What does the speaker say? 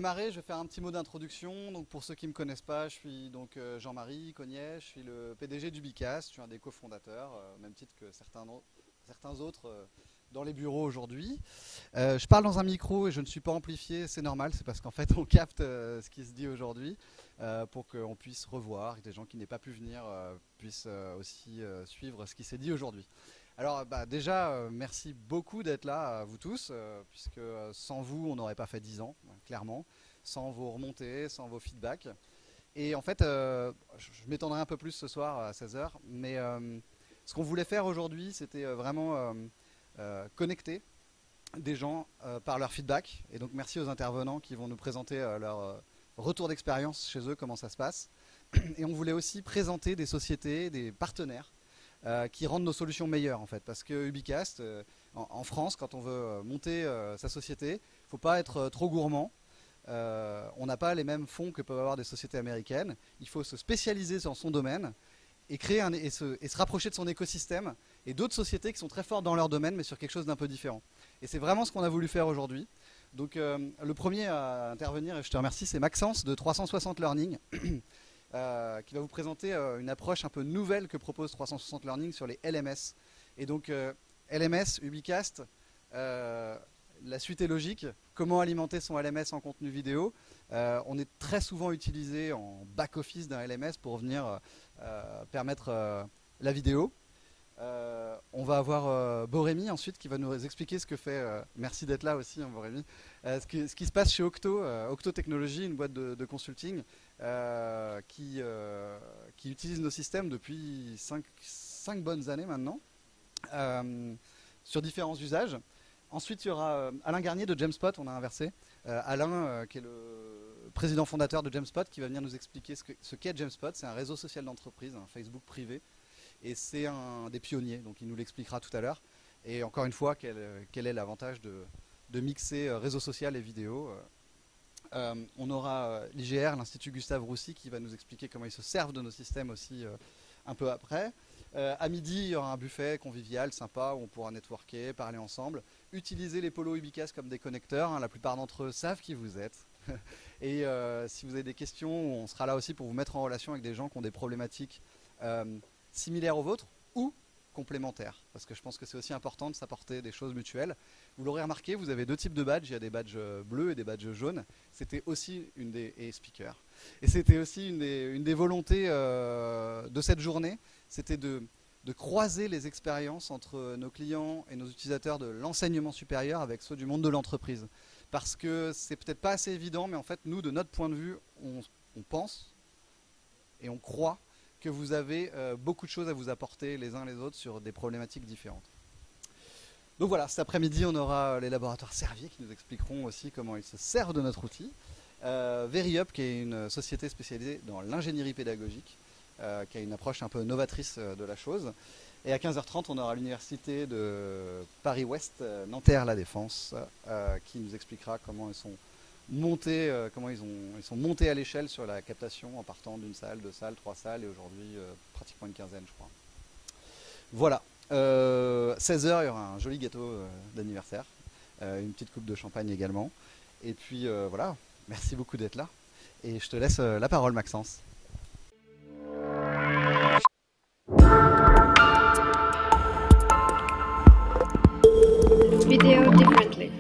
démarrer, je vais faire un petit mot d'introduction. Donc pour ceux qui ne me connaissent pas, je suis donc Jean-Marie Cognet, je suis le PDG d'Ubicast, je suis un des cofondateurs, au même titre que certains autres dans les bureaux aujourd'hui. Je parle dans un micro et je ne suis pas amplifié, c'est normal, c'est parce qu'en fait on capte ce qui se dit aujourd'hui pour qu'on puisse revoir, que des gens qui n'aient pas pu venir puissent aussi suivre ce qui s'est dit aujourd'hui. Alors déjà, merci beaucoup d'être là, vous tous, puisque sans vous, on n'aurait pas fait 10 ans, clairement, sans vos remontées, sans vos feedbacks. Et en fait, je m'étendrai un peu plus ce soir à 16 h, mais ce qu'on voulait faire aujourd'hui, c'était vraiment connecter des gens par leur feedback. Et donc merci aux intervenants qui vont nous présenter leur retour d'expérience chez eux, comment ça se passe. Et on voulait aussi présenter des sociétés, des partenaires, qui rendent nos solutions meilleures en fait, parce que Ubicast, en France, quand on veut monter sa société, il ne faut pas être trop gourmand. On n'a pas les mêmes fonds que peuvent avoir des sociétés américaines. Il faut se spécialiser dans son domaine et créer et se rapprocher de son écosystème et d'autres sociétés qui sont très fortes dans leur domaine, mais sur quelque chose d'un peu différent. Et c'est vraiment ce qu'on a voulu faire aujourd'hui. Donc le premier à intervenir, et je te remercie, c'est Maxence de 360 Learning. Qui va vous présenter une approche un peu nouvelle que propose 360 Learning sur les LMS. Et donc LMS, Ubicast, la suite est logique. Comment alimenter son LMS en contenu vidéo? On est très souvent utilisé en back-office d'un LMS pour venir permettre la vidéo. On va avoir Borémy ensuite qui va nous expliquer ce que fait, merci d'être là aussi Borémy, ce qui se passe chez Octo, Octo Technologies, une boîte de consulting qui utilise nos systèmes depuis 5 bonnes années maintenant, sur différents usages. Ensuite il y aura Alain Garnier de Jamespot, on a inversé, Alain qui est le président fondateur de Jamespot, qui va venir nous expliquer ce qu'est Jamespot. C'est un réseau social d'entreprise, un Facebook privé. Et c'est un des pionniers, donc il nous l'expliquera tout à l'heure. Et encore une fois, quel est l'avantage de mixer réseau social et vidéo. On aura l'IGR, l'Institut Gustave Roussy, qui va nous expliquer comment ils se servent de nos systèmes aussi un peu après. À midi, il y aura un buffet convivial, sympa, où on pourra networker, parler ensemble. Utiliser les polos Ubicast comme des connecteurs, hein, la plupart d'entre eux savent qui vous êtes. Et si vous avez des questions, on sera là aussi pour vous mettre en relation avec des gens qui ont des problématiques similaires aux vôtres ou complémentaires, parce que je pense que c'est aussi important de s'apporter des choses mutuelles. Vous l'aurez remarqué, vous avez deux types de badges, il y a des badges bleus et des badges jaunes. C'était aussi et speaker. Et c'était aussi une des volontés de cette journée, c'était de croiser les expériences entre nos clients et nos utilisateurs de l'enseignement supérieur avec ceux du monde de l'entreprise. Parce que c'est peut-être pas assez évident, mais en fait, nous, de notre point de vue, on pense et on croit que vous avez beaucoup de choses à vous apporter les uns les autres sur des problématiques différentes. Donc voilà, cet après-midi, on aura les laboratoires Servier qui nous expliqueront aussi comment ils se servent de notre outil. VeryUp, qui est une société spécialisée dans l'ingénierie pédagogique, qui a une approche un peu novatrice de la chose. Et à 15h30, on aura l'université de Paris-Ouest, Nanterre-La Défense, qui nous expliquera comment ils sont montés, ils sont montés à l'échelle sur la captation en partant d'une salle, 2 salles, 3 salles et aujourd'hui pratiquement une quinzaine, je crois. Voilà. 16 h, il y aura un joli gâteau d'anniversaire, une petite coupe de champagne également. Et puis voilà, merci beaucoup d'être là. Et je te laisse la parole, Maxence. Video differently.